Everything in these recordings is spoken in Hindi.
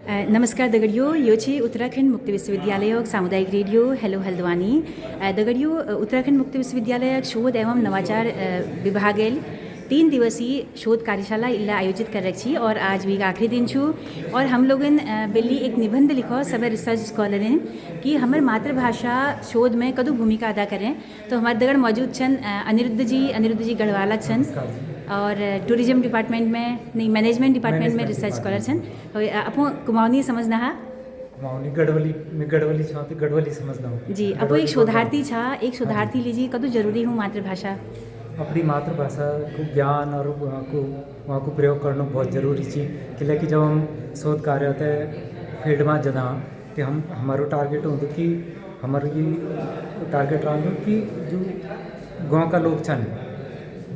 नमस्कार दगड़ियों, यो छे उत्तराखंड मुक्त विश्वविद्यालय और सामुदायिक रेडियो हेलो हल्द्वानी। दगड़ियों, उत्तराखंड मुक्त विश्वविद्यालय शोध एवं नवाचार विभागेल 3 दिवसीय शोध कार्यशाला इला आयोजित कर रखी और आज भी आखिरी दिन छू। और हम लोगन बिल्ली एक निबंध लिखो सब रिसर्च स्कॉलर हैं कि हमारे मातृभाषा शोध में कदू भूमिका अदा करें। तो हमारे दगड़ मौजूद छन अनिरुद्ध जी गढ़वाला छन और टूरिज्म डिपार्टमेंट में नहीं मैनेजमेंट डिपार्टमेंट में रिसर्च स्कॉलर छन। अपो कुमाऊनी समझना है कुमाऊनी गढ़वाली छा तो गढ़वाली समझना हूँ जी। अपो एक शोधार्थी छा, एक शोधार्थी लीजिए कदू जरूरी हूँ मातृभाषा अपनी मातृभाषा को ज्ञान और वहाँ को प्रयोग करना बहुत ज़रूरी चीज़ कि जब हम शोध कार्य होते हैं फील्ड में जना तो हम हमारो टारगेट होता कि हमारे ये टारगेट रहा कि जो गांव का लोग छन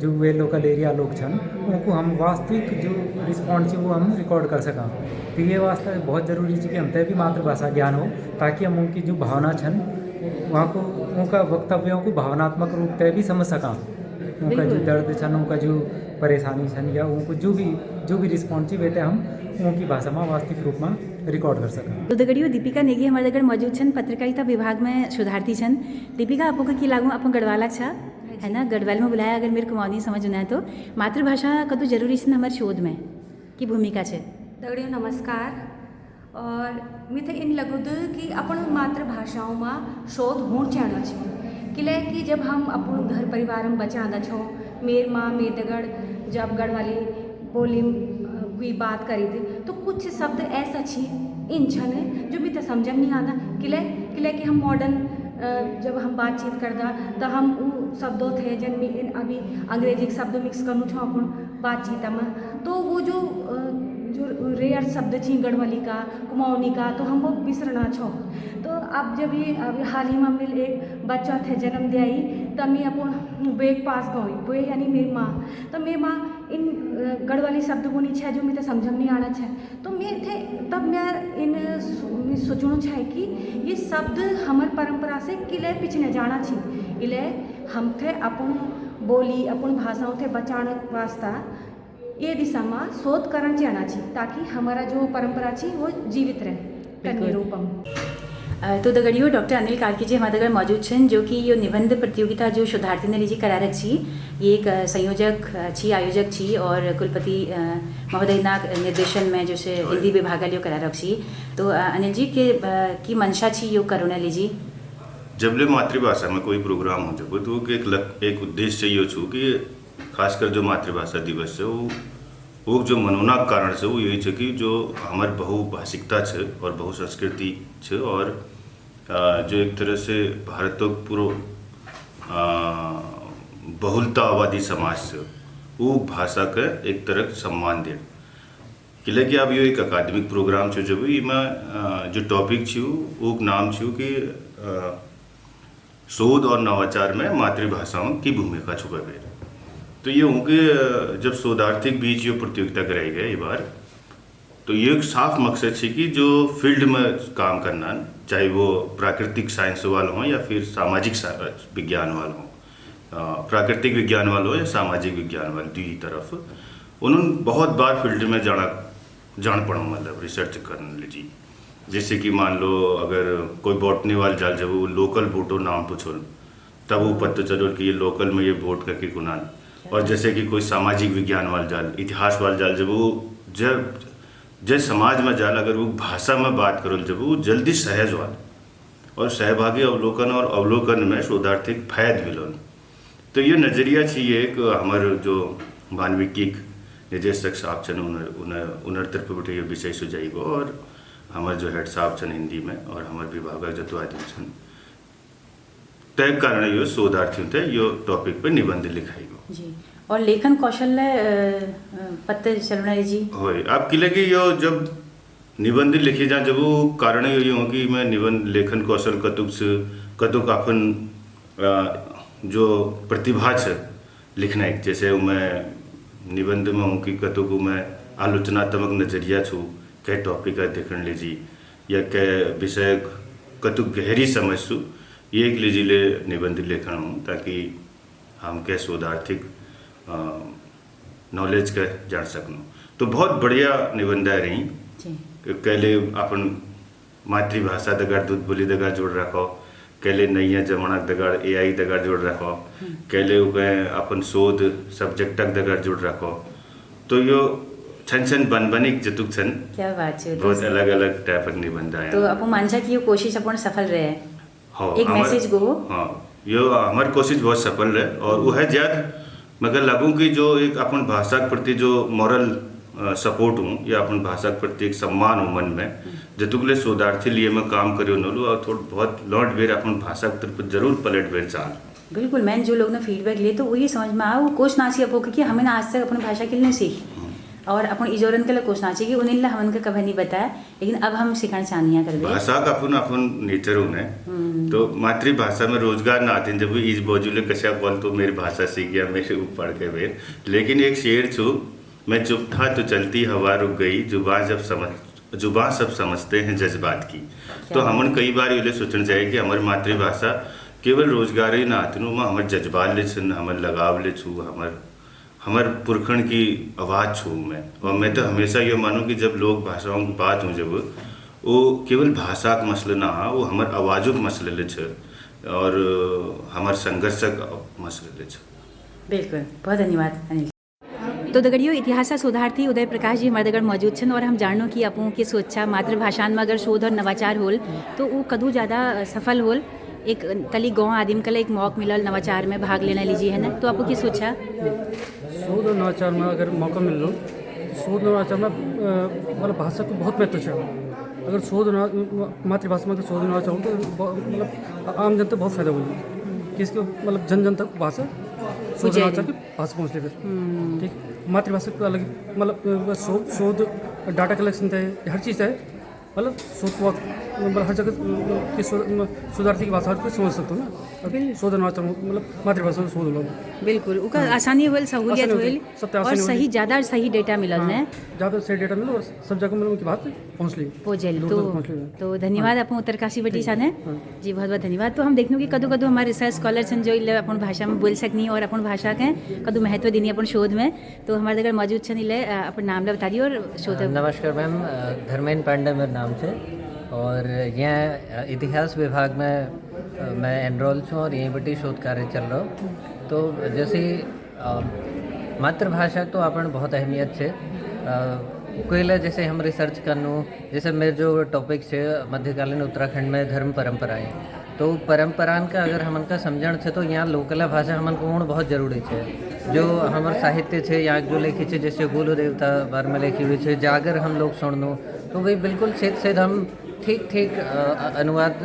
जो वे लोकल एरिया लोग छन उनको हम वास्तविक जो रिस्पॉन्स वो हम रिकॉर्ड कर सकें। तो ये वास्ते बहुत ज़रूरी है कि हम तय भी मातृभाषा ज्ञान हो ताकि हम उनकी जो भावना छन वहाँ को उनका वक्तव्यों को भावनात्मक रूप तय भी समझ सकें। उनका जो दर्द छन उनका जो परेशानी छन या उनको जो भी रिस्पॉन्स वे हम उनकी भाषा में वास्तविक रूप में रिकॉर्ड कर सकें। तो दगड़ियों दीपिका नेगी हमारे दगड़ मौजूद छन, पत्रकारिता विभाग में शोधार्थी छन। दीपिका आपको की लागू आप गढ़वाला छा है ना, गढ़वाल में बुलाया अगर मेरे कुमाऊनी समझ ना है तो मातृभाषा कदू जरूरी छन हमारे शोध में की भूमिका है। दगड़ियों नमस्कार। और मिथे इन लगुद कि अपन मातृभाषाओं में शोध होना चाहिए छे कि जब हम अपन घर परिवार में बचाना छो मेर माँ मेर दगड़ जब गढ़वाली बोली कोई बात करी थी तो कुछ शब्द ऐसा छी इन छन जो भी तो समझ नहीं आता कि हम मॉडर्न जब हम बातचीत करता तो हम वो शब्दों थे जिनमें अभी अंग्रेजी के शब्द मिक्स करना छो अपन बातचीत में तो वो जो रेयर शब्द छी गढ़वाली का कुमाऊनी का तो हम वो बिसरना छो। तो अब जब ये अभी हाल ही में मिल एक बच्चा थे जन्म दियाई तब मैं अपन बेग पास गई बे यानी मेरी माँ तो मेरी माँ इन गढ़वाली शब्द को नहीं छे जो मैं तो समझ नहीं आना छे तो मैं थे तब मैं इन सोचना चाहे कि ये शब्द हमारे परंपरा से किले पिछने जाना छी इले हम थे अपन बोली अपन भाषाओं थे बचाने वास्ता ये दिशा में शोध करना चाहिए छी ताकि हमारा जो परंपरा छी वो जीवित रहे रूपम। तो दगड़ियों डॉक्टर अनिल कार्की जी हमारे दगड़ मौजूद छन जो कि ये निबंध प्रतियोगिता जो शोधार्थी ने लीजिए करा रखी ये एक संयोजक छी आयोजक छी और कुलपति महोदय ना निर्देशन में जो से हिंदी विभाग लियो करा रखी। तो अनिल जी के की मंशा छी यो करोना लीजिए जब ले मातृभाषा में कोई प्रोग्राम हो जब तो एक उद्देश्य ये छू कि खासकर जो मातृभाषा दिवस है वो जो मनोना कारण से वो यही है कि जो हमारे बहुभाषिकता है और बहुसंस्कृति है और जो एक तरह से भारत तो पूरा बहुलतावादी समाज से वो भाषा का एक तरह सम्मान दे कि अब ये एक अकादमिक प्रोग्राम छो जब में जो टॉपिक छू वो नाम छू कि शोध और नवाचार में मातृभाषाओं की भूमिका छुपे। तो ये उनके जब शोधार्थी बीच ये प्रतियोगिता कराई गई ये बार तो ये एक साफ मकसद है कि जो फील्ड में काम करना चाहे वो प्राकृतिक साइंस वाले हों या फिर सामाजिक विज्ञान वाले हों प्राकृतिक विज्ञान वाले हो या सामाजिक विज्ञान वाले दी तरफ उन्होंने बहुत बार फील्ड में जान पड़ा मतलब रिसर्च करने लीजिए। जैसे कि मान लो अगर कोई बॉटनी वाल जाल जब वो लोकल बोटो नाम पूछो तब वो पता चलो कि ये लोकल में ये बोट करके गुनान और जैसे कि कोई सामाजिक विज्ञान वाल जाल इतिहास वाल जाल जब वो जब समाज में जाल अगर वो भाषा में बात करो जब वो जल्दी सहज वाल और सहभागी अवलोकन और अवलोकन में शोधार्थी फायद मिलन। तो ये नज़रिया चाहिए एक हमारे जो वाल्मीकि निर्देशक साहब छन उन्हर तरफ बैठे ये विषय सुझाइबो और हमारे जो हेड साहब छन हिंदी में और हमारे विभाग जो आदमी छन तय कारण यो शोधार्थियों थे यो टॉपिक पे निबंध लिखाई जी और लेखन कौशल पत्ते चलना जी होय आप किले कि यो जब निबंध लिखे जा जब वो कारण यो हो कि मैं निबंध लेखन कौशल कतुक अपन जो प्रतिभा है लिखना एक जैसे मैं निबंध में हूँ कि कतुक मैं आलोचनात्मक नजरिया छू क्या टॉपिक है देखने लीजिए या क्या विषय कतुक गहरी समझ छू ये एक लीजिए निबंध लेखन हूँ ताकि हम क्या शोधार्थिक नॉलेज का जान सकूँ। तो बहुत बढ़िया निबंध रही कहले अपन मातृभाषा दगड़ दूध बोली दगड़ जोड़ रखो, कहले नैया जमाना दगड़ AI दगड़ जोड़ रखो, कहले अपन शोध सब्जेक्टक दगड़ जोड़ रखो। तो यो छन छन बनबनिक जतुक छन क्या बात है। बहुत अलग अलग टाइपक निबंध आया। तो अपन मानसा की ये कोशिश अपन सफल रहे। हाँ, एक मैसेज गो। हाँ, यो हमारी कोशिश बहुत सफल रहे और वो है ज्यादा मगर लगूँ कि जो एक अपन भाषा के प्रति जो मॉरल सपोर्ट हूँ या अपन भाषा के प्रति एक सम्मान हूँ मन में, जतुकले शोधार्थी लिए मैं काम करियो नलू और थोड़ा बहुत लौट बेर अपन भाषा के तरफ जरूर पलट बेर चाल। बिल्कुल, मैंने जो लोग ने फीडबैक लिए तो वही समझ में आया वो कोश ना सी अपो कि हमें ना आज तक अपनी भाषा के लिए नहीं सीखी और अपन इजोरन के लिए कोश ना चाहिए कि उन्हें हमन के कभी नहीं बताया, लेकिन अब हम सीखना चाहनिया कर भाषा का अपन नेचर होने तो मातृभाषा में रोजगार ना आते जब इस बोझुले कशा बोल तो मेरी भाषा सीख गया मेरे ऊपर के बेर। लेकिन एक शेर छू, मैं चुप था तो चलती हवा रुक गई, जुबां सब समझते हैं जज्बात की। तो हमन कई बार ये सोचना चाहिए कि हमारी मातृभाषा केवल रोजगार ही ना आती हमारे जज्बात ले छन, हमारे लगाव ले छू, हमारे पुरखन की आवाज़ छू मैं। और मैं तो हमेशा ये मानूँ कि जब लोग भाषाओं की बात हूँ जब वो केवल भाषा का मसला ना हा, वो हमारे आवाज़ों के मसले ले छ और हमारे संघर्ष का मसले ले छ। बिल्कुल, बहुत धन्यवाद अनिल। तो दगड़ियों इतिहास शोधार्थी उदय प्रकाश जी हमारे दगड़ मौजूद छन और हम जानो कि आपू की सोचा मातृभाषा में अगर शोध और नवाचार होल तो वो कदू ज़्यादा सफल होल। एक तली गाँव आदिम कल एक मौका मिलल नवाचार में भाग लेना लीजिए है ना, तो आपको की सोचा? शोध और नवाचार में अगर मौका मिल लो तो शोध नवाचार में मतलब भाषा को बहुत महत्व है। अगर शोध मातृभाषा में अगर शोध नवाचार हो तो मतलब आम जनता बहुत फायदा होगी कि इसके मतलब जन जन तक भाषा शोध नवाचार की भाषा पहुँच ले फिर ठीक। मातृभाषा को अलग मतलब शोध डाटा कलेक्शन है, हर चीज़ है, मतलब शोध मतलब हर जगह की शोधार्थी की भाषा को समझ सकते हो ना। शोध नवाचार मतलब मातृभाषा में शोध लो बिल्कुल उका आसानी होल, सहूलियत होल और सही ज़्यादा सही डेटा मिलल है, ज़्यादा सही डेटा मिलो और सब जगह मतलब उनकी बात पहुँच ली तो धन्यवाद अपन उत्तरकाशी बेटी सन है जी, बहुत बहुत धन्यवाद। तो हम देखने कि कदू कदू हमारे रिसर्च स्कॉलर सन जो अपन भाषा में बोल सकनी और अपन भाषा के कदू महत्व देनी अपन शोध में। तो हमारे जगह मौजूद छन इले अपन नाम ला बता दिए और शोध। नमस्कार मैम, धर्मेंद्र पांडे मेरे नाम से और यहाँ इतिहास विभाग में मैं एनरोल छूँ और यहीं बटी शोध कार्य चल रहा हूँ। तो जैसे मातृभाषा तो अपन बहुत अहमियत है कोई जैसे हम रिसर्च करनू, जैसे मेरे जो टॉपिक है मध्यकालीन उत्तराखंड में धर्म परंपराएं, तो परंपरान का अगर हमन का समझण है तो यहाँ लोकल भाषा हमन को होना बहुत जरूरी है। जो हमारे साहित्य है यहाँ जो लिखी है जैसे गुरु देवता बारे में लिखी हुई है, जागर हम लोग सुनू तो वही बिल्कुल सेध हम ठीक अनुवाद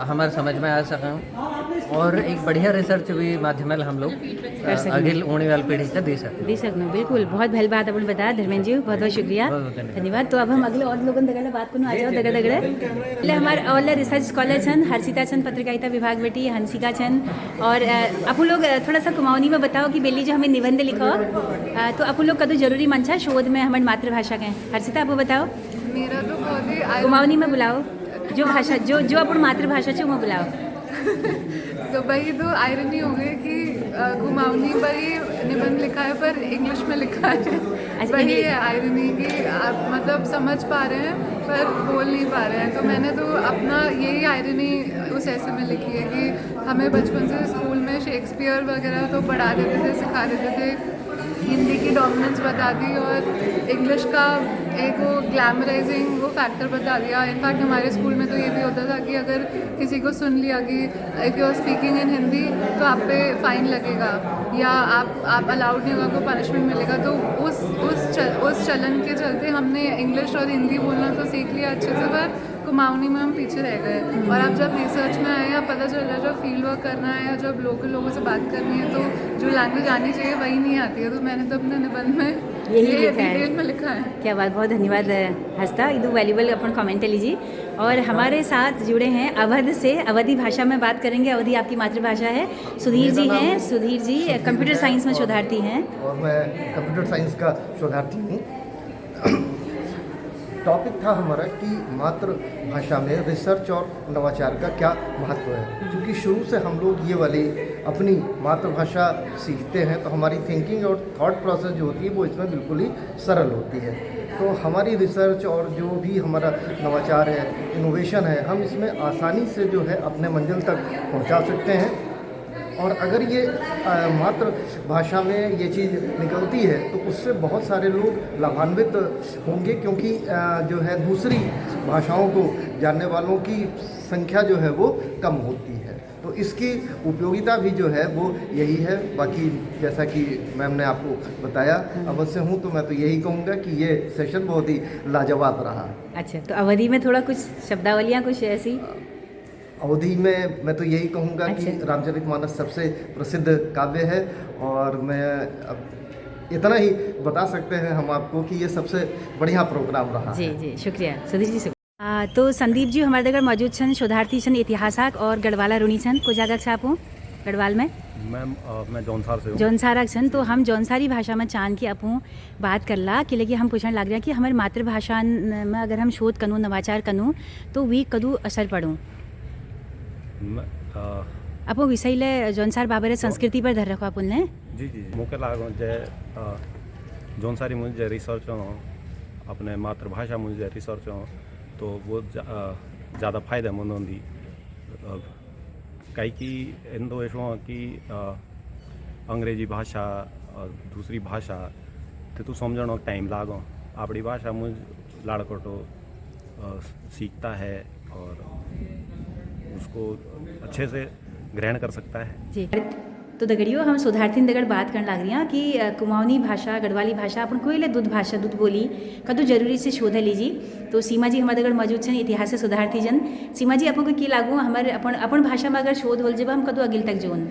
हमारे समझ में आ सकें और एक बढ़िया रिसर्च भी माध्यम हम लोग अगले आने वाली पीढ़ी का दे सकते। बिल्कुल, बहुत भल बात अपन बताया धर्मेंद्र जी, बहुत बहुत शुक्रिया, धन्यवाद। तो अब हम अगले और लोगों दगड़ बात को आ जाओ दगड़ हमारे और रिसर्च स्कॉलर छन हर्षिता छन पत्रकारिता विभाग बेटी, हंसिका छन और अपन लोग थोड़ा सा कुमाऊनी में बताओ कि बेली जो हमें निबंध लिखो तो अपन लोग कदू जरूरी मंशा शोध में हमारी मातृभाषा के। हर्षिता आप बताओ। मेरा तो बहुत ही कुमाऊनी में बुलाओ, जो भाषा जो अपन मातृभाषा है वो बुलाओ। तो भाई तो आयरनी हो गई कि कुमाऊनी पर ही निबंध लिखा है पर इंग्लिश में लिखा है। वही है आयरनी कि आप मतलब समझ पा रहे हैं पर बोल नहीं पा रहे हैं। तो मैंने तो अपना यही आयरनी उस ऐसे में लिखी है कि हमें बचपन से स्कूल में शेक्सपियर वगैरह तो पढ़ा देते थे, सिखा देते थे, हिंदी की डोमिनेंस बता दी और इंग्लिश का एक वो ग्लैमराइजिंग वो फैक्टर बता दिया। इनफैक्ट हमारे स्कूल में तो ये भी होता था कि अगर किसी को सुन लिया कि if you are speaking in Hindi तो आप पे फ़ाइन लगेगा या आप अलाउड नहीं होगा, को पनिशमेंट मिलेगा। तो उस चलन के चलते हमने इंग्लिश और हिंदी बोलना तो सीख लिया अच्छे से, पर कुमाऊनी में हम पीछे रह गए। और अब जब रिसर्च में आए या पता चला जब फील्ड वर्क करना है या जब लोकल लोगों से बात करनी है तो जो लैंग्वेज आनी चाहिए वही नहीं आती है। तो मैंने तो अपने निबंध में यही डिटेल में लिखा है। क्या बात, बहुत धन्यवाद हंसता, इधर वैल्यूबल अपन कमेंट लीजिए। और हमारे साथ जुड़े हैं अवध से, अवधी भाषा में बात करेंगे। अवधी आपकी मातृभाषा है। सुधीर जी हैं, सुधीर जी कंप्यूटर साइंस में शोधार्थी हैं। और मैं कंप्यूटर साइंस का शोधार्थी हूँ। टॉपिक था हमारा कि मातृभाषा में रिसर्च और नवाचार का क्या महत्व है। क्योंकि शुरू से हम लोग ये वाली अपनी मातृभाषा सीखते हैं तो हमारी थिंकिंग और थॉट प्रोसेस जो होती है वो इसमें बिल्कुल ही सरल होती है। तो हमारी रिसर्च और जो भी हमारा नवाचार है, इनोवेशन है, हम इसमें आसानी से जो है अपने मंजिल तक पहुंचा सकते हैं। और अगर ये मातृभाषा में ये चीज़ निकलती है तो उससे बहुत सारे लोग लाभान्वित होंगे, क्योंकि जो है दूसरी भाषाओं को जानने वालों की संख्या जो है वो कम होती है। तो इसकी उपयोगिता भी जो है वो यही है। बाकी जैसा कि मैम ने आपको बताया, अवश्य हूँ तो मैं तो यही कहूँगा कि ये सेशन बहुत ही लाजवाब रहा। अच्छा, तो अवधि में थोड़ा कुछ शब्दावलियाँ कुछ ऐसी? अवधि में मैं तो यही कहूँगा कि अच्छा। रामचरितमानस सबसे प्रसिद्ध काव्य है, और मैं अब इतना ही बता सकते हैं हम आपको कि ये सबसे बढ़िया प्रोग्राम रहा जी है। जी, शुक्रिया सुधीर जी। तो संदीप जी हमारे दगड़ मौजूद छन, शोधार्थी छन, इतिहासक और गढ़वाला ऋणी छन। को जगह छापू गढ़वाल में? मैम मैं जौनसार से हूँ। जौनसारक छन, तो हम जौनसारी भाषा में चांद की अपू बात करला कि लगे हम पूछने लग रहे हैं कि हमारे मातृभाषा में अगर हम शोध करूँ, नवाचार करूँ तो वी कदू असर पड़ूँ अपो विषय ले जौनसार बाबरे संस्कृति पर धर रखो अपन ने। जी जी जी मुके लागो जय जौनसारी मुझे रिसर्च हो अपने मातृभाषा मुझे रिसर्च हो तो वो ज़्यादा फायदेमंद होंगी। कई की इंदो ऐसो कि अंग्रेजी भाषा और दूसरी भाषा तो तू समझने टाइम लागो। अपनी भाषा मुझ लाड़कोटो सीखता है और उसको अच्छे से ग्रहण कर सकता है। जी, तो दगड़ियों हम शोधार्थी दगड़ बात करने लग रही हैं कि कुमाऊनी भाषा, गढ़वाली भाषा अपन कोई ले दूध भाषा, दूध बोली कदू जरूरी से शोध लीजिए। तो सीमा जी हमारे दगड़ मौजूद छन, इतिहास से शोधार्थी जन। सीमा जी आपको की लागू हमारे अपन भाषा में अगर शोध होल जब हम कदू अगिल तक जोन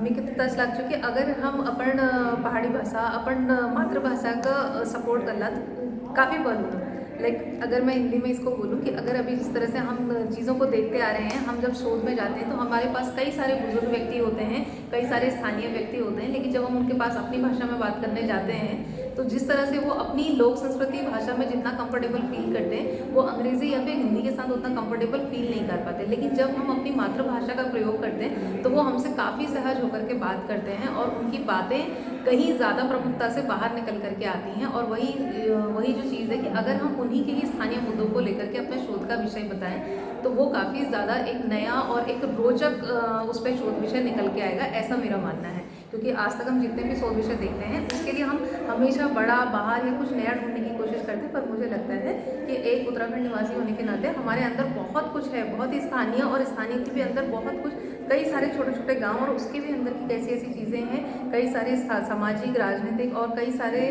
मेरे तो तस लग चुकी अगर हम अपन पहाड़ी भाषा, अपन मातृभाषा का सपोर्ट करला तो काफ़ी बन होता। लाइक अगर मैं हिंदी में इसको बोलूँ कि अगर अभी जिस तरह से हम चीज़ों को देखते आ रहे हैं, हम जब शोध में जाते हैं तो हमारे पास कई सारे बुजुर्ग व्यक्ति होते हैं, कई सारे स्थानीय व्यक्ति होते हैं, लेकिन जब हम उनके पास अपनी भाषा में बात करने जाते हैं तो जिस तरह से वो अपनी लोक संस्कृति भाषा में जितना कंफर्टेबल फील करते हैं वो अंग्रेज़ी या फिर हिंदी के साथ उतना कंफर्टेबल फील नहीं कर पाते। लेकिन जब हम अपनी मातृभाषा का प्रयोग करते हैं तो वो हमसे काफ़ी सहज होकर के बात करते हैं और उनकी बातें कहीं ज़्यादा प्रमुखता से बाहर निकल करके आती हैं। और वही जो चीज़ है कि अगर हम उन्हीं के ही स्थानीय मुद्दों को लेकर के अपने शोध का विषय बताएं तो वो काफ़ी ज़्यादा एक नया और एक रोचक उस पर शोध विषय निकल के आएगा, ऐसा मेरा मानना है। क्योंकि आज तक हम जितने भी शोध विषय देखते हैं उसके लिए हम हमेशा बड़ा बाहर या कुछ नया ढूंढने की कोशिश करते हैं, पर मुझे लगता है कि एक उत्तराखंड निवासी होने के नाते हमारे अंदर बहुत कुछ है, बहुत ही स्थानीय, और स्थानीय के भी अंदर बहुत कुछ, कई सारे छोटे छोटे गांव और उसके भी अंदर की कैसी ऐसी चीज़ें हैं, कई सारे सामाजिक, राजनीतिक और कई सारे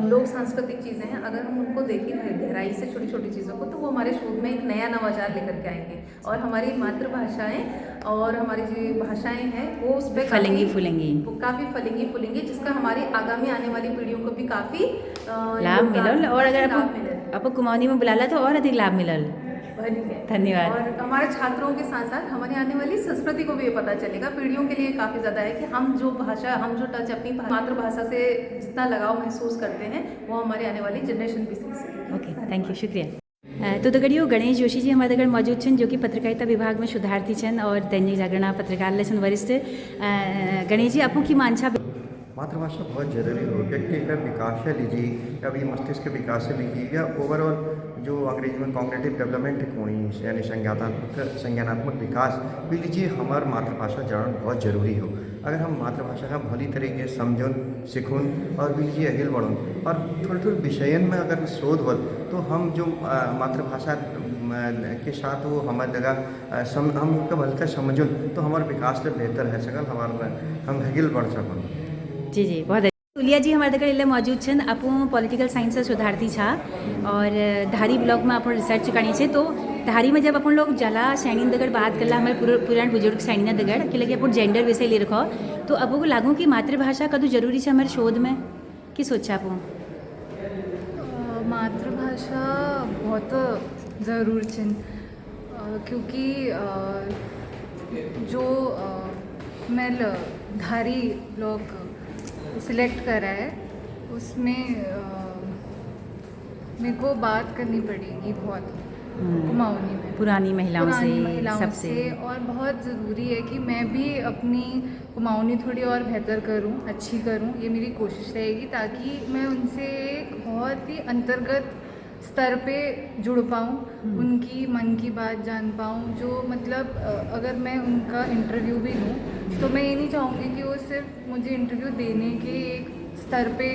लोक सांस्कृतिक चीज़ें हैं। अगर हम उनको देखें गहराई से छोटी छोटी चीज़ों को तो वो हमारे शोध में एक नया नवाचार लेकर के आएंगे और हमारी मातृभाषाएँ और हमारी जो भाषाएँ हैं वो उस पर फलेंगी फूलेंगी, काफ़ी फलेंगी फूलेंगी, जिसका हमारी आगामी आने वाली पीढ़ियों को भी काफ़ी लाभ मिलल। और अगर आपको कुमाऊनी में बुलाला तो और अधिक लाभ मिलल। धन्यवाद। और हमारे छात्रों के साथ साथ हमारी आने वाली संस्कृति को भी ये पता चलेगा। पीढ़ियों के लिए काफ़ी ज़्यादा है कि हम जो भाषा, हम जो टच अपनी मातृभाषा से जितना लगाव महसूस करते हैं वो हमारी आने वाली जनरेशन भी सीख सकेगी। ओके, थैंक यू, शुक्रिया। तो दगड़ियों गणेश जोशी जी हमारे दगड़ मौजूद छन, जो कि पत्रकारिता विभाग में शोधार्थी छन और दैनिक जागरण पत्रकारिता छन वरिष्ठ। गणेश जी आपको की मानछा? मातृभाषा बहुत ज़रूरी हो, व्यक्ति का विकास है लीजिए या भी मस्तिष्क के विकास से लीजिए या ओवरऑल जो अंग्रेजी में कॉग्निटिव डेवलपमेंट कोई यानी संज्ञानात्मक विकास भी लीजिए, हमारी मातृभाषा जानना बहुत ज़रूरी हो। अगर हम मातृभाषा का भली तरीके समझुन, सीखुन और भी लीजिए अगिल बढ़ुन और थोड़े थोड़े विषयन में अगर शोध हो तो हम जो मातृभाषा के साथ वो हमारे जगह हम उनका हल्का समझुन तो हमारे विकास से बेहतर है सकल हम अगिल बढ़ सकूँ। जी जी, बहुत तुलिया जी हमारे दगड़ इल्ले मौजूद छन। आपू पॉलिटिकल साइंस से शोधार्थी छा और धारी ब्लॉक में आप रिसर्च करनी छे। तो धारी में जब अपन लोग जला सैनी दगड़ बात करला हमारे पुरान बुजुर्ग सैनी दगड़ कि लगे अपन जेंडर विषय ले रखो तो अब को लागू कि मातृभाषा कदू जरूरी है हमारे शोध में, कि सोचा आपू? मातृभाषा बहुत ज़रूर छन क्योंकि जो मैं धारी ब्लॉक सिलेक्ट करा है उसमें मेरे को बात करनी पड़ेगी बहुत कुमाऊनी में पुरानी महिलाओं से सबसे, और बहुत ज़रूरी है कि मैं भी अपनी कुमाऊनी थोड़ी और बेहतर करूं, अच्छी करूं, ये मेरी कोशिश रहेगी ताकि मैं उनसे एक बहुत ही अंतर्गत स्तर पे जुड़ पाऊँ, उनकी मन की बात जान पाऊँ। जो मतलब अगर मैं उनका इंटरव्यू भी लूँ तो मैं ये नहीं चाहूँगी कि वो सिर्फ मुझे इंटरव्यू देने के एक स्तर पे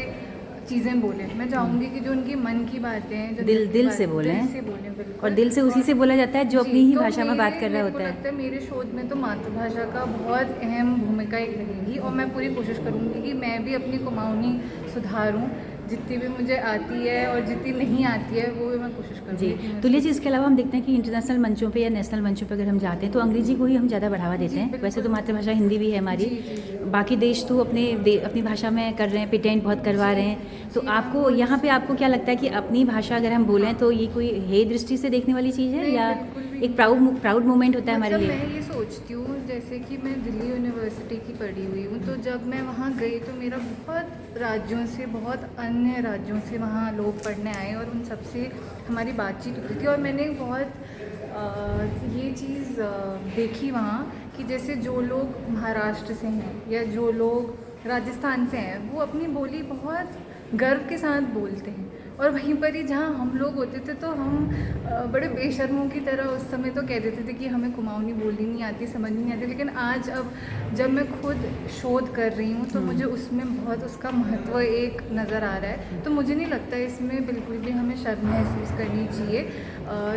चीज़ें बोले। मैं चाहूँगी कि जो उनकी मन की बातें हैं, जो दिल से बोलें, बिल्कुल। और दिल से उसी से बोला जाता है जो अपनी ही तो भाषा में बात कर रहा होता मेरे को लगता है मेरे शोध में तो मातृभाषा का बहुत अहम भूमिका एक रहेगी और मैं पूरी कोशिश करूँगी कि मैं भी अपनी कुमाऊनी सुधारूँ, जितनी भी मुझे आती है और जितनी नहीं आती है वो भी मैं कोशिश करूँगी। जी, तुल्य जी, इसके अलावा हम देखते हैं कि इंटरनेशनल मंचों पे या नेशनल मंचों पे अगर हम जाते हैं तो अंग्रेजी को ही हम ज़्यादा बढ़ावा देते हैं। वैसे तो मातृभाषा हिंदी भी है हमारी, बाकी देश तो अपनी भाषा में कर रहे हैं, पेटेंट बहुत करवा रहे हैं। तो आपको यहाँ पे आपको क्या लगता है कि अपनी भाषा अगर हम बोलें तो ये कोई हे दृष्टि से देखने वाली चीज़ है या एक प्राउड मोमेंट होता है हमारे लिए? मैं ये सोचती हूँ, जैसे कि मैं दिल्ली यूनिवर्सिटी की पढ़ी हुई हूँ, तो जब मैं वहाँ गई तो मेरा बहुत राज्यों से, बहुत अन्य राज्यों से वहाँ लोग पढ़ने आए और उन सबसे हमारी बातचीत होती थी। और मैंने बहुत ये चीज़ देखी वहाँ कि जैसे जो लोग महाराष्ट्र से हैं या जो लोग राजस्थान से हैं वो अपनी बोली बहुत गर्व के साथ बोलते हैं, और वहीं पर ही जहाँ हम लोग होते थे तो हम बड़े बेशर्मों की तरह उस समय तो कह देते थे कि हमें कुमाऊनी बोली नहीं आती, समझ नहीं आती। लेकिन आज अब जब मैं खुद शोध कर रही हूँ तो मुझे उसमें बहुत उसका महत्व एक नज़र आ रहा है। तो मुझे नहीं लगता इसमें बिल्कुल भी हमें शर्म महसूस करनी चाहिए।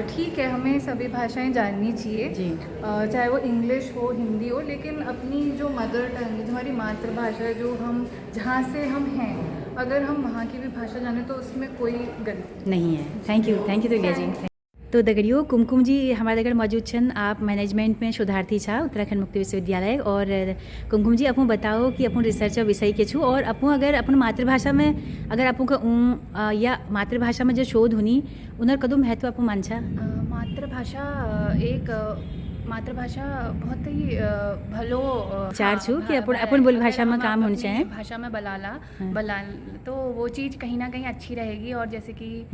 ठीक है, हमें सभी भाषाएं जाननी चाहिए, चाहे वो इंग्लिश हो, हिंदी हो, लेकिन अपनी जो मदर टंग है, जो हमारी मातृभाषा है, जो हम जहाँ से हम हैं, अगर हम वहाँ की भी भाषा जाने तो उसमें कोई गलती नहीं है। थैंक यू तुल्य जी। तो दगड़ियों, कुमकुम जी हमारे दगड़ मौजूद छन। आप मैनेजमेंट में शोधार्थी छा उत्तराखंड मुक्त विश्वविद्यालय। और कुमकुम जी, आपको बताओ कि अपन रिसर्च विषय के छू और अपन अगर अपन मातृभाषा में अगर आपको का या मातृभाषा में जो शोध होनी उनर कदम महत्व आपको मानछा? मातृभाषा बहुत ही भलो चार छू कि अपन बोली भाषा में काम होना चाहिए, भाषा में बलाला तो वो चीज़ कहीं ना कहीं अच्छी रहेगी। और जैसे कि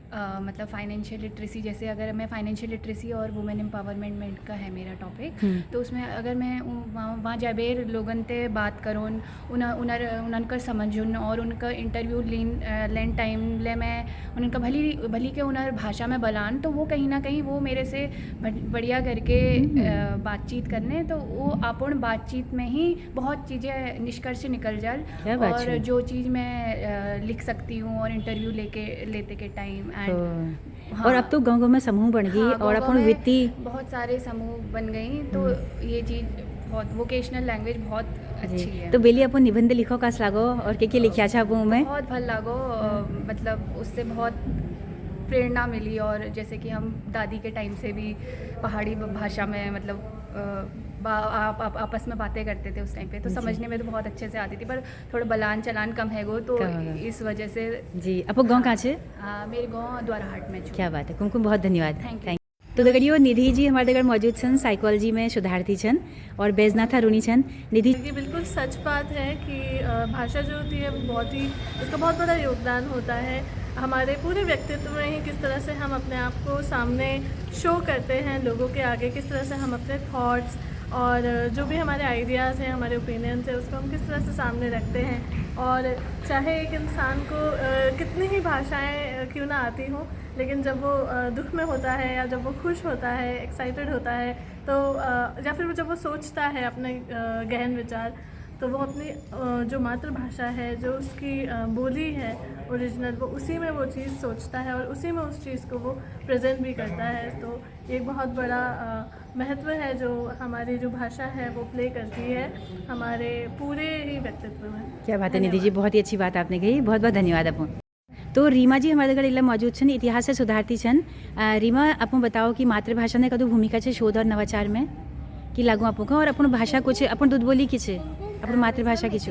मतलब फाइनेंशियल लिटरेसी, जैसे अगर मैं फाइनेंशियल लिटरेसी और वुमेन एम्पावरमेंट का है मेरा टॉपिक, तो उसमें अगर मैं वहाँ जाबेर लोगन ते बात करूँ, उनका समझून और उनका इंटरव्यू लेन टाइम ले मैं उनका भली के उनर भाषा में बलान, तो वो कहीं ना कहीं वो मेरे से बढ़िया करके बातचीत करने, तो वो अपन बातचीत में ही बहुत चीज़ें निष्कर्ष निकल जाए और जो चीज़ मैं लिख सकती हूँ और इंटरव्यू लेते के टाइम। और अब तो गाँव में समूह बन गई और अपन वित्तीय बहुत सारे समूह बन गई, तो ये चीज़ बहुत वोकेशनल लैंग्वेज बहुत अच्छी है। तो बेली अपन निबंध लिखो कास लागो और क्या लिखा छा आपको में? बहुत भल लागो, मतलब उससे बहुत प्रेरणा मिली। और जैसे कि हम दादी के टाइम से भी पहाड़ी भाषा में मतलब आप आपस में बातें करते थे उस टाइम पे, तो समझने में तो बहुत अच्छे से आती थी, पर थोड़ा बलान चलान कम है गो, तो इस वजह से। जी, आपको गाँव कहाँ से? मेरे गाँव द्वाराहाट में। क्या बात है कुमकुम, बहुत धन्यवाद। Thank you. तो दगड़ियों, निधि जी हमारे दगड़ मौजूद छन, साइकोलॉजी में शोधार्थी छन, और बैजनाथ अरुणी छन। निधि, ये बिल्कुल सच बात है कि भाषा जो होती है वो बहुत ही, इसका बहुत बड़ा योगदान होता है हमारे पूरे व्यक्तित्व में ही। किस तरह से हम अपने आप को सामने शो करते हैं लोगों के आगे, किस तरह से हम अपने थॉट्स और जो भी हमारे आइडियाज़ हैं, हमारे ओपिनियंस हैं, उसको हम किस तरह से सामने रखते हैं। और चाहे एक इंसान को कितनी ही भाषाएं क्यों ना आती हों, लेकिन जब वो दुख में होता है या जब वो खुश होता है, एक्साइटेड होता है, तो या फिर जब वो सोचता है अपने गहन विचार, तो वो अपनी जो मातृभाषा है, जो उसकी बोली है ओरिजिनल, वो उसी में वो चीज़ सोचता है और उसी में उस चीज़ को वो प्रेजेंट भी करता है। तो एक बहुत बड़ा महत्व है जो हमारी जो भाषा है वो प्ले करती है हमारे पूरे ही व्यक्तित्व में। क्या बात है निधि जी, बहुत ही अच्छी बात आपने कही, बहुत बहुत धन्यवाद आपको। तो रीमा जी हमारे घर मौजूद छन, इतिहास से सुधारती छन। रीमा, आपको बताओ कि मातृभाषा ने कदू भूमिका है शोध और नवाचार में कि लागू आपको का, और अपन भाषा कुछ अपन दूध बोली किछ अपन मातृभाषा किछ?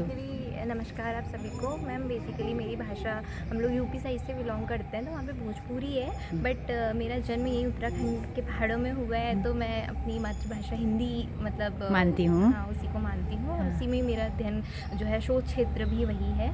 नमस्कार आप सभी को। मैम बेसिकली मेरी भाषा, हम लोग यूपी साइड से बिलोंग करते हैं, तो वहाँ पे भोजपुरी है, बट मेरा जन्म यही उत्तराखंड के पहाड़ों में हुआ है, तो मैं अपनी मातृभाषा हिंदी मतलब मानती हूँ। हाँ, उसी को मानती हूँ और उसी में मेरा अध्ययन जो है शोध क्षेत्र भी वही है।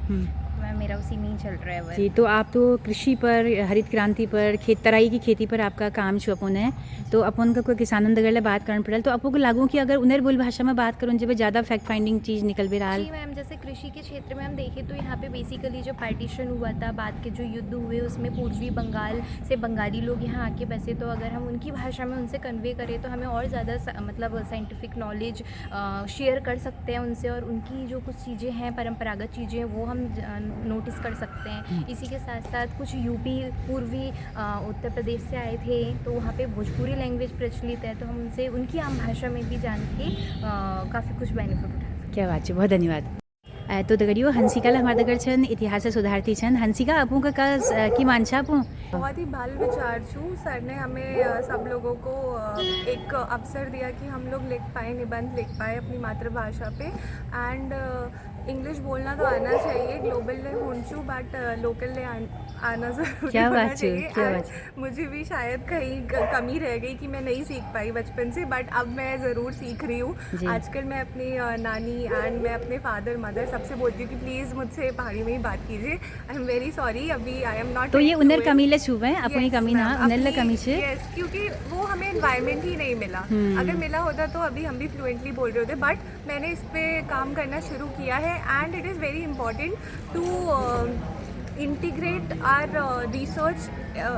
मैम मेरा उसी में ही चल रहा है वर्क। जी, तो आप तो कृषि पर, हरित क्रांति पर, तराई की खेती पर आपका काम छो अपन है, तो अपन का कोई किसानन दगड़ बात करना पड़ल, तो आपको को लागू कि अगर उन्हें बोल भाषा में बात करूँ जब ज़्यादा फैक्ट फाइंडिंग चीज़ निकल भी रहा जी मैम, जैसे कृषि के क्षेत्र में हम देखें तो यहाँ पे बेसिकली जो पार्टीशन हुआ था, बाद के जो युद्ध हुए उसमें पूर्वी बंगाल से बंगाली लोग यहाँ आके बसे, तो अगर हम उनकी भाषा में उनसे कन्वे करें तो हमें और ज़्यादा मतलब साइंटिफिक नॉलेज शेयर कर सकते हैं उनसे, और उनकी जो कुछ चीज़ें हैं, परंपरागत चीज़ें हैं, वो हम नोटिस कर सकते हैं। इसी के साथ साथ कुछ यूपी पूर्वी उत्तर प्रदेश से आए थे, तो वहाँ पे भोजपुरी लैंग्वेज प्रचलित है, तो हम उनसे उनकी आम भाषा में भी जान के काफ़ी कुछ बेनिफिट उठा सकते हैं। क्या बात है, बहुत धन्यवाद। तो दगड़ियों हंसिका हमारे दगड़ छन इतिहास सुधारती छन। हंसिका आपू का की मानछा आपू बहुत ही बाल विचार छू। सर ने हमें सब लोगों को एक अवसर दिया कि हम लोग लिख पाए, निबंध लिख पाए अपनी मातृभाषा पे। एंड इंग्लिश बोलना तो आना चाहिए, ग्लोबल ले होंचू बट लोकल ले आना ज़रूरी क्या होना बात चाहिए। क्या And बात मुझे भी शायद कहीं कमी रह गई कि मैं नहीं सीख पाई बचपन से, बट अब मैं ज़रूर सीख रही हूँ। जी। आजकल मैं अपनी नानी एंड मैं अपने फादर मदर सबसे बोलती हूँ कि प्लीज़ मुझसे पहाड़ी में ही बात कीजिए। आई एम वेरी सॉरी, अभी आई एम नॉट। तो ये उन्हें कमी ले छुप है, अपनी कमी ना उन्हें कमी से। यस, क्योंकि वो हमें एनवायरनमेंट ही नहीं मिला। अगर मिला होता तो अभी हम भी फ्लुएंटली बोल रहे होते, बट मैंने इस पे काम करना शुरू किया है। And it is very important to integrate our research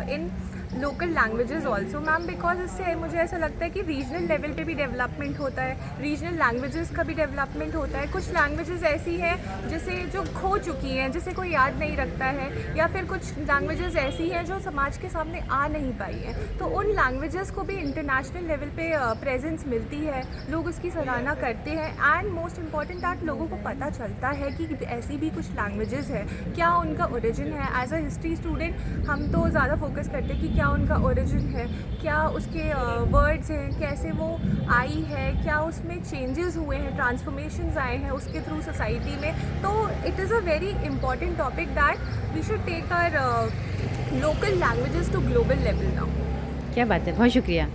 in local languages also ma'am, because इससे मुझे ऐसा लगता है कि रीजनल लेवल पे भी डेवलपमेंट होता है, रीजनल लैंग्वेजेस का भी डेवलपमेंट होता है। कुछ लैंग्वेजेस ऐसी हैं जिसे जो खो चुकी हैं, जिसे कोई याद नहीं रखता है, या फिर कुछ लैंग्वेजेस ऐसी हैं जो समाज के सामने आ नहीं पाई हैं, तो उन लैंग्वेजेस को भी इंटरनेशनल लेवल पे प्रेजेंस मिलती है, लोग उसकी सराहना करते हैं। एंड मोस्ट इम्पॉर्टेंट दैट लोगों को पता चलता है कि ऐसी भी कुछ लैंग्वेजेस है, क्या उनका ओरिजिन है। एज अ हिस्ट्री स्टूडेंट हम तो ज़्यादा फोकस करते हैं कि क्या उनका ओरिजिन है, क्या उसके वर्ड्स हैं, कैसे वो आई है, क्या उसमें चेंजेस हुए हैं, ट्रांसफॉर्मेशंस आए हैं उसके थ्रू सोसाइटी में। तो it is a very important topic that we should take our local languages to global level now. क्या बात है, बहुत शुक्रिया।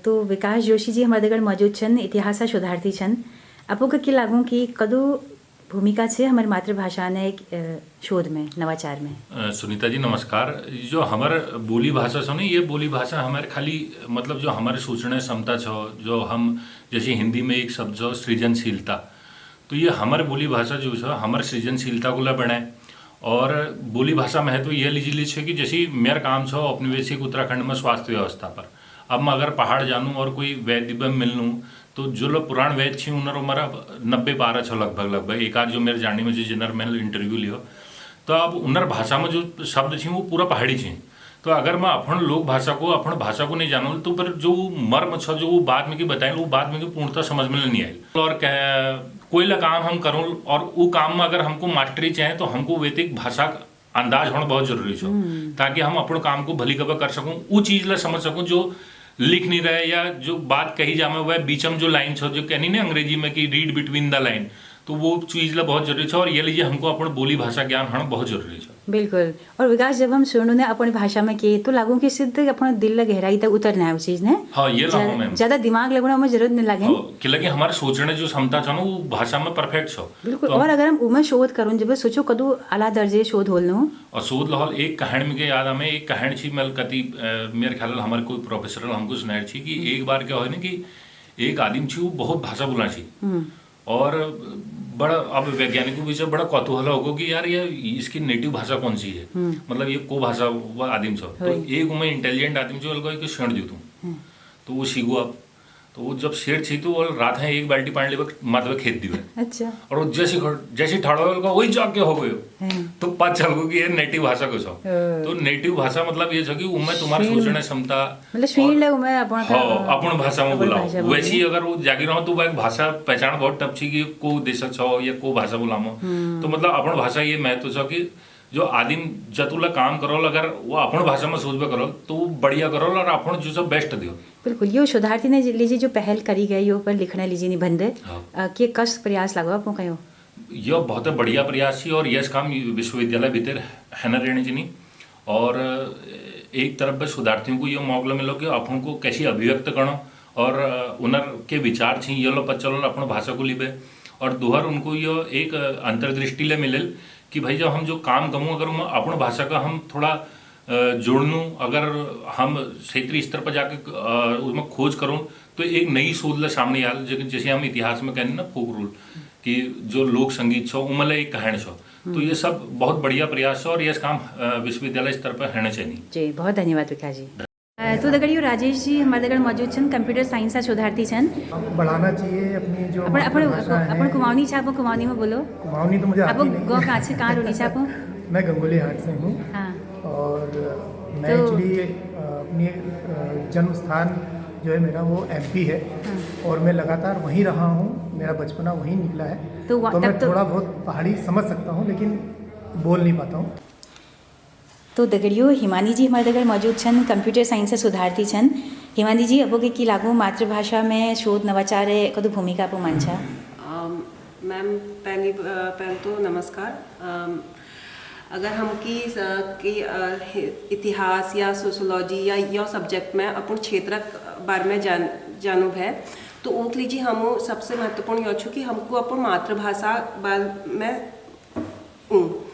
तो विकास जोशी जी हमारे दगड़ मौजूद छन, इतिहास शोधार्थी छन। आपको का क्या लागू कि कदो भूमिका है हमारी मातृभाषा ने एक शोध में, नवाचार में? सुनीता जी नमस्कार। जो हमारे बोली भाषा छो नहीं, ये बोली भाषा हमारे खाली मतलब जो हमारे सोचने क्षमता छो, जो हम जैसे हिंदी में एक शब्द छो सृजनशीलता, तो ये हमारे बोली भाषा जो छो हमारे सृजनशीलता को ला बनाए। और बोली भाषा महत्व तो ये लीजिए छे कि जैसे मेरा काम छो औपनिवेशिक उत्तराखंड में स्वास्थ्य व्यवस्था पर। अब मैं अगर पहाड़ जानूँ और कोई वैद्य में मिलूँ, तो जो लोग पुराण वैद्य छे उन्होंने हमारा 90 पारा छो लगभग एक आध जो मेरे जाने में जो जिनर मैंने इंटरव्यू लियो, तो अब उन्नर भाषा में जो शब्द छे वो पूरा पहाड़ी छे। तो अगर मैं अपन लोक भाषा को नहीं जानूँ तो फिर जो मर्म छो जो वो बाद में की बताए वो बाद में की पूर्णतः समझ में नहीं आई। और कोई ला काम हम करूँ और वो काम में अगर हमको मास्टरी चाहे तो हमको वैदिक भाषा अंदाज होना बहुत जरूरी छो, ताकि हम अपन काम को भली कब कर सकूँ, वो चीज़ ला समझ सकूँ जो लिख नहीं रहे, या जो बात कही जामे वह बीचम जो लाइन छो जो कहनी ना अंग्रेजी में कि रीड बिटवीन द लाइन, तो वो चीज़ ला बहुत जरूरी है। और ये लीजिए हमको अपन बोली भाषा ज्ञान होना बहुत जरूरी है। बिल्कुल। और विकास जब हम सुनो ने अपनी भाषा में किए तो लागू कि सिद्ध अपन दिल ला गहराई तक उतरना है उस चीज ने। हाँ, ये लागू मैम, ज्यादा दिमाग लगना में जरूरत नहीं लगे कि लगे हमारे सोचने जो क्षमता छो ना वो भाषा में परफेक्ट छो। बिल्कुल। और अगर हम उमें शोध करूँ जब सोचो कदू आला दर्जे शोध होल नो और शोध लाहौल एक कहानी में के याद हमें एक कहानी छी मैं कति मेरे ख्याल हमारे कोई प्रोफेसर हमको सुनाई छी कि एक बार क्या हो ना कि एक आदमी छी वो बहुत भाषा बोला छी, और बड़ा अब वैज्ञानिकों बीच बड़ा कौतूहल होगा कि यार ये इसकी नेटिव भाषा कौन सी है, मतलब ये को भाषा वो आदिम छो। तो एक उमें इंटेलिजेंट आदमी जो अलग क्षण जो तू तो वो सीखो अब, तो वो जब शेर छी तो वो रात है एक बाल्टी पानी ले माधव खेत दी है। अच्छा। और वो जैसी ठाड़ो वही जाके हो गयो, तो पता चल गो कि ये नेटिव भाषा को छो। तो नेटिव भाषा मतलब ये छो कि उमें तुम्हारी सोचने क्षमता मतलब स्वीन ले उमें अपन भाषा में बुलाओ। वैसी अगर वो जागी रहो तो एक भाषा पहचान बहुत टफ छी कि को देश छो या को भाषा बुलामो, तो मतलब अपन भाषा ये महत्व छो कि जो आदिम जतुला काम करो अगर वो अपन भाषा में सोचबे करो तो वो बढ़िया करो और अपन जो सब बेस्ट दियो। बिल्कुल। यो शोधार्थी ने लीजिए जो पहल करी गई यो पर लिखना लीजिए निबंध के कष्ट प्रयास लगो आपको कहो यो बहुत बढ़िया प्रयास छी। और यस काम विश्वविद्यालय भीतर है न रहने चाहिए, और एक तरफ पे शोधार्थियों को ये मौका मिलो कि अपन को कैसी अभिव्यक्त करो और उनर के विचार छी ये लो पता चलो अपन भाषा को लिबे, और दोहर उनको यो एक अंतर्दृष्टि ले मिले कि भाई जब हम जो काम करूँ अगर हम अपन भाषा का हम थोड़ा जोड़नू अगर हम क्षेत्रीय स्तर पर जाके उसमें खोज करूँ तो एक नई शोध सामने आल जैसे हम इतिहास में कहने ना फोक रूल कि जो लोक संगीत छो उमले एक कहानी छो तो ये सब बहुत बढ़िया प्रयास है और ये काम विश्वविद्यालय स्तर पर होना चाहिए जी। बहुत धन्यवाद विकास जी। तो दगड़ियों राजेश जी हमारे दगड़ मौजूद छन कंप्यूटर साइंस शोधार्थी छन। बढ़ाना चाहिए अपनी जो अपन कुमाऊनी छापो कुमाऊनी में बोलो। कुमाऊनी तो मुझे आती नहीं। गाँव कहाँ से कहाँ रोनी छापो? मैं गंगोली हाट से हूँ। हाँ। और मैं एक्चुअली अपनी जन्म स्थान जो है मेरा वो एमपी है। हाँ। और मैं लगातार वहीं रहा हूँ, मेरा बचपना वहीं निकला है। तो मैं थोड़ा बहुत पहाड़ी समझ सकता हूँ लेकिन बोल नहीं पाता हूँ। तो दगड़ियों हिमानी जी हमारे दगड़ मौजूद छन कंप्यूटर साइंस से शोधार्थी छन। हिमानी जी अबो के की लागू मातृभाषा में शोध नवाचार है कदू भूमिका आपको मानछा? मैम पहले तो नमस्कार। अगर हम की इतिहास या सोशोलॉजी या सब्जेक्ट में अपन क्षेत्र बारे में जानू है तो ऊँक लीजिए हम सबसे महत्वपूर्ण यो कि हमको अपन मातृभाषा में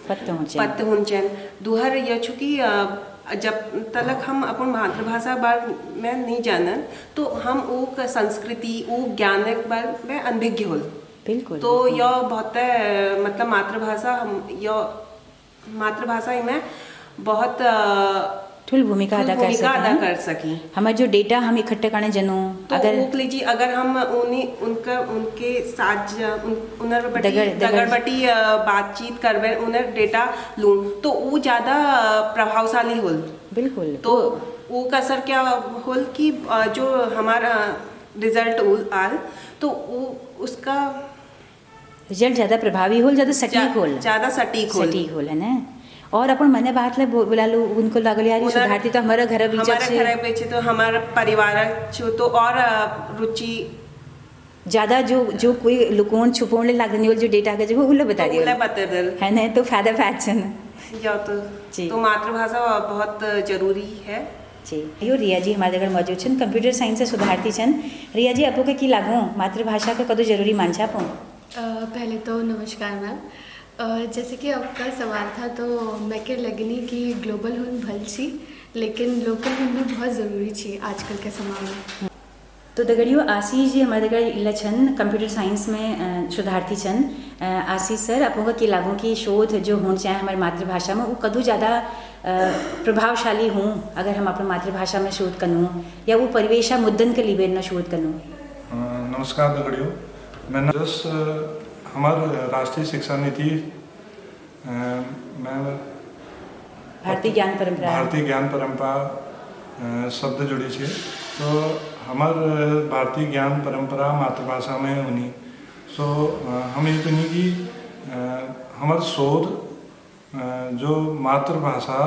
पत्ते होंचन दूहर यह कि जब तक हम अपन मातृभाषा बारे में नहीं जानन तो हम वो संस्कृति वो ज्ञान बारे में अनभिज्ञ हो। बिल्कुल। तो यह बहुत मतलब मातृभाषा में बहुत ठुल भूमिका अदा कर सकी। हमारे जो डेटा हम इकट्ठे करने जनू तो अगर लीजिए अगर हम उनके साथ दगड़बटी बातचीत करवे उन्हें डेटा लूँ तो वो ज़्यादा प्रभावशाली होल। बिल्कुल। तो वो का असर क्या होल कि जो हमारा रिजल्ट आल तो वो उसका रिजल्ट ज़्यादा प्रभावी होल, ज़्यादा सटीक होल है ना। और अपन मने बात ले बोला लो उनको लागल यार शोधार्थी तो हमारा घर बेचे तो हमारा परिवार छो तो और रुचि ज़्यादा जो कोई लुकोन छुपोने लागने वाले जो डेटा का जो उल्ले बता दिया है ना तो फायदा पैचन या तो मातृभाषा बहुत जरूरी है जी। यो रिया जी हमारे घर मौजूद छन कंप्यूटर साइंस से शोधार्थी छन। रिया जी आपको की लागू मातृभाषा का कदो जरूरी मानछा पो? पहले तो नमस्कार मैम। जैसे कि आपका सवाल था तो मैं के लगनी कि ग्लोबल हुन भल छी लेकिन लोकल हुन भी बहुत ज़रूरी छी आजकल के समय में। तो दगड़ियों आशीष जी हमारे दगड़ इला छन कंप्यूटर साइंस में शोधार्थी छन। आशीष सर आपको की लागू की शोध जो होना चाहे हमारी मातृभाषा में वो कदू ज़्यादा प्रभावशाली हूँ अगर हम अपनी मातृभाषा में शोध करूँ या वो परिवेशा मुद्दन के लिए न शोध करूँ? नमस्कार दगड़ियों, मैंने जस्ट हमारे राष्ट्रीय शिक्षा नीति में भारतीय ज्ञान परंपरा शब्द जुड़ी छे तो हमार भारतीय ज्ञान परंपरा मातृभाषा में उन्हीं सो हम ये कहनी कि हमार शोध जो मातृभाषा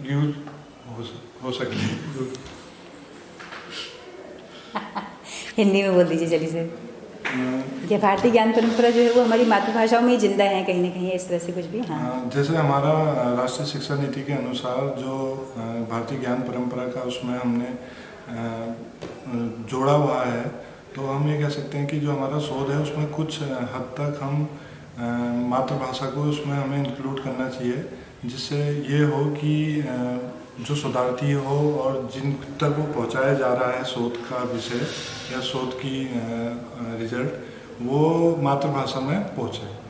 यूज हो सके। हिंदी में बोल दीजिए जल्दी से। क्या भारतीय ज्ञान परंपरा जो है वो हमारी मातृभाषाओं में ही जिंदा है कहीं ना कहीं इस तरह से कुछ भी? हाँ। जैसे हमारा राष्ट्रीय शिक्षा नीति के अनुसार जो भारतीय ज्ञान परंपरा का उसमें हमने जोड़ा हुआ है तो हम ये कह सकते हैं कि जो हमारा शोध है उसमें कुछ हद तक हम मातृभाषा को उसमें हमें इंक्लूड करना चाहिए जिससे ये हो कि जो शोधार्थी हो और जिन तक वो पहुंचाया जा रहा है शोध का विषय या शोध की रिजल्ट वो मातृभाषा में पहुंचे।